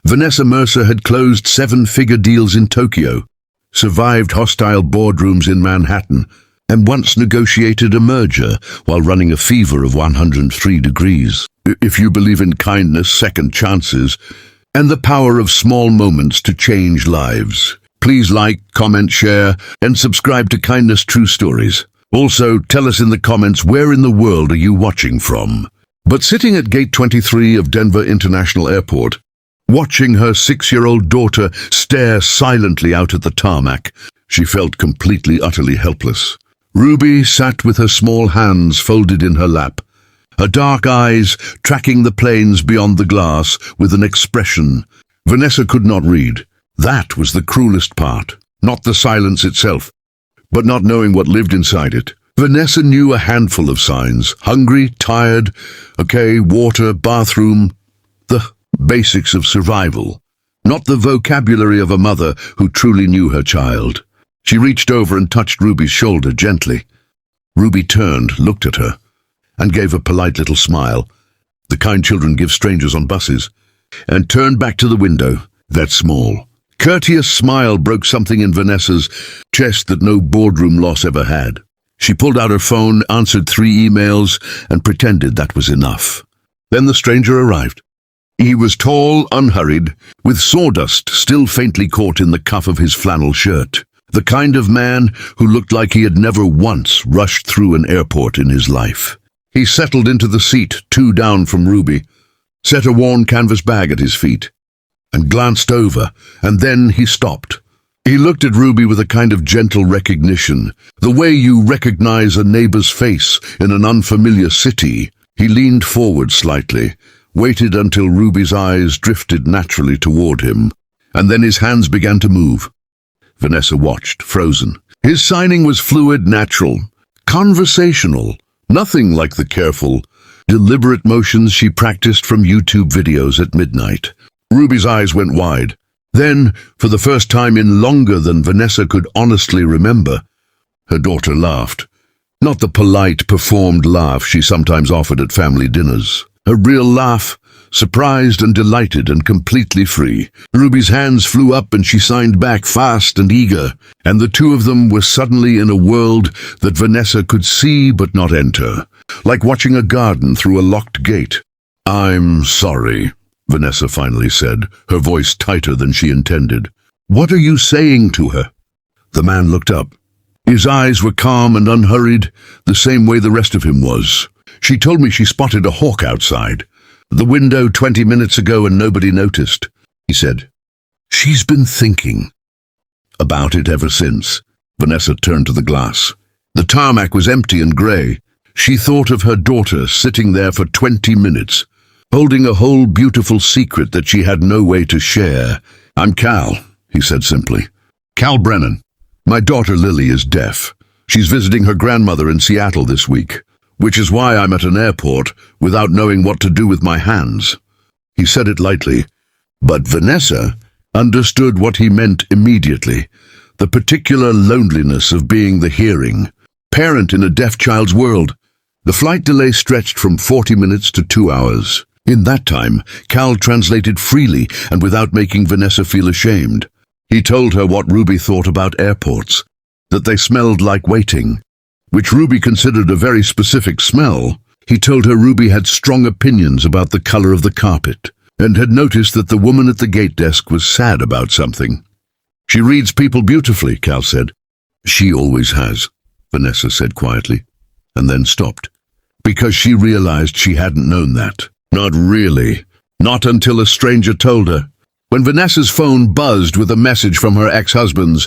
Vanessa Mercer had closed 7-figure deals in Tokyo, survived hostile boardrooms in Manhattan, and once negotiated a merger while running a fever of 103 degrees. If you believe in kindness, second chances, and the power of small moments to change lives, please like, comment, share, and subscribe to Kindness True Stories. Also, tell us in the comments where in the world are you watching from. But sitting at Gate 23 of Denver International Airport, watching her 6-year-old daughter stare silently out at the tarmac, she felt completely, utterly helpless. Ruby sat with her small hands folded in her lap, her dark eyes tracking the planes beyond the glass with an expression Vanessa could not read. That was the cruelest part, not the silence itself, but not knowing what lived inside it. Vanessa knew a handful of signs: hungry, tired, okay, water, bathroom, the basics of survival, not the vocabulary of a mother who truly knew her child. She reached over and touched Ruby's shoulder gently. Ruby turned, looked at her, and gave a polite little smile, the kind children give strangers on buses, and turned back to the window. That small, courteous smile broke something in Vanessa's chest that no boardroom loss ever had. She pulled out her phone, answered 3 emails, and pretended that was enough. Then the stranger arrived. He was tall, unhurried, with sawdust still faintly caught in the cuff of his flannel shirt. The kind of man who looked like he had never once rushed through an airport in his life. He settled into the seat 2 down from Ruby, set a worn canvas bag at his feet, and glanced over, and then he stopped. He looked at Ruby with a kind of gentle recognition, the way you recognize a neighbor's face in an unfamiliar city. He leaned forward slightly, waited until Ruby's eyes drifted naturally toward him, and then his hands began to move. Vanessa watched, frozen. His signing was fluid, natural, conversational, nothing like the careful, deliberate motions she practiced from YouTube videos at midnight. Ruby's eyes went wide. Then, for the first time in longer than Vanessa could honestly remember, her daughter laughed. Not the polite, performed laugh she sometimes offered at family dinners. A real laugh, surprised and delighted and completely free. Ruby's hands flew up and she signed back fast and eager, and the two of them were suddenly in a world that Vanessa could see but not enter, like watching a garden through a locked gate. "I'm sorry," Vanessa finally said, her voice tighter than she intended. "What are you saying to her?" The man looked up. His eyes were calm and unhurried, the same way the rest of him was. "She told me she spotted a hawk outside the window 20 minutes ago and nobody noticed," he said. "She's been thinking about it ever since." Vanessa turned to the glass. The tarmac was empty and grey. She thought of her daughter sitting there for 20 minutes, holding a whole beautiful secret that she had no way to share. "I'm Cal," he said simply. "Cal Brennan. My daughter Lily is deaf. She's visiting her grandmother in Seattle this week, which is why I'm at an airport without knowing what to do with my hands." He said it lightly, but Vanessa understood what he meant immediately, the particular loneliness of being the hearing parent in a deaf child's world. The flight delay stretched from 40 minutes to 2 hours. In that time, Cal translated freely and without making Vanessa feel ashamed. He told her what Ruby thought about airports, that they smelled like waiting, which Ruby considered a very specific smell. He told her Ruby had strong opinions about the color of the carpet, and had noticed that the woman at the gate desk was sad about something. "She reads people beautifully," Cal said. "She always has," Vanessa said quietly, and then stopped, because she realized she hadn't known that. Not really. Not until a stranger told her. When Vanessa's phone buzzed with a message from her ex-husband's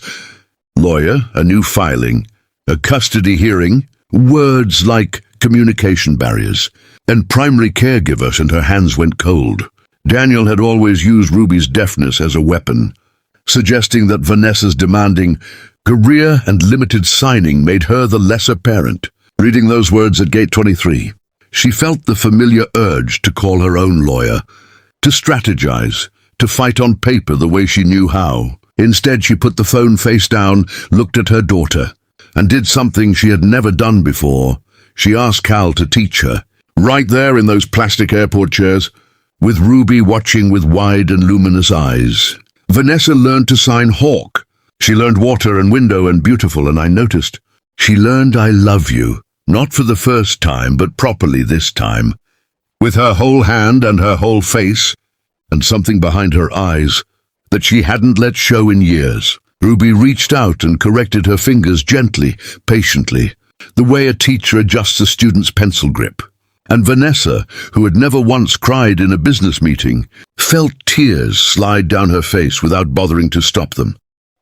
lawyer, a new filing, a custody hearing, words like communication barriers, and primary caregiver, and her hands went cold. Daniel had always used Ruby's deafness as a weapon, suggesting that Vanessa's demanding career and limited signing made her the lesser parent. Reading those words at Gate 23, she felt the familiar urge to call her own lawyer, to strategize, to fight on paper the way she knew how. Instead, she put the phone face down, looked at her daughter, and did something she had never done before. She asked Cal to teach her. Right there in those plastic airport chairs, with Ruby watching with wide and luminous eyes. Vanessa learned to sign Hawk. She learned water and window and beautiful, and I noticed. She learned I love you, not for the first time, but properly this time. With her whole hand and her whole face, and something behind her eyes that she hadn't let show in years. Ruby reached out and corrected her fingers gently, patiently, the way a teacher adjusts a student's pencil grip. And Vanessa, who had never once cried in a business meeting, felt tears slide down her face without bothering to stop them.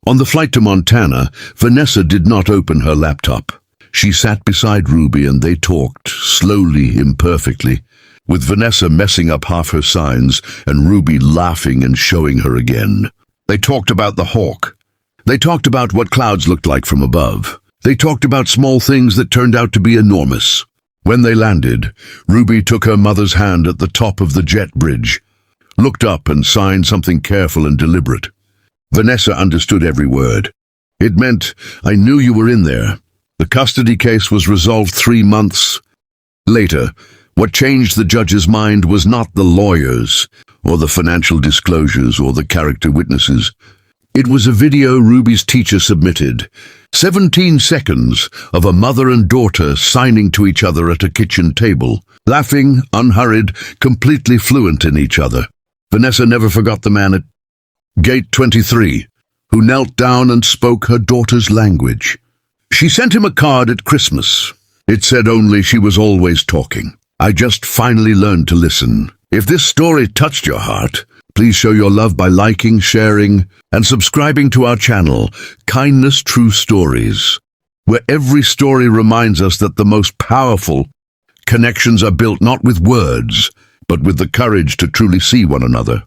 On the flight to Montana, Vanessa did not open her laptop. She sat beside Ruby and they talked, slowly, imperfectly, with Vanessa messing up half her signs and Ruby laughing and showing her again. They talked about the Hawk. They talked about what clouds looked like from above. They talked about small things that turned out to be enormous. When they landed, Ruby took her mother's hand at the top of the jet bridge, looked up and signed something careful and deliberate. Vanessa understood every word. It meant, I knew you were in there. The custody case was resolved 3 months later. What changed the judge's mind was not the lawyers, or the financial disclosures, or the character witnesses. It was a video Ruby's teacher submitted. 17 seconds of a mother and daughter signing to each other at a kitchen table, laughing, unhurried, completely fluent in each other. Vanessa never forgot the man at Gate 23, who knelt down and spoke her daughter's language. She sent him a card at Christmas. It said only she was always talking. I just finally learned to listen. If this story touched your heart, please show your love by liking, sharing, and subscribing to our channel, Kindness True Stories, where every story reminds us that the most powerful connections are built not with words, but with the courage to truly see one another.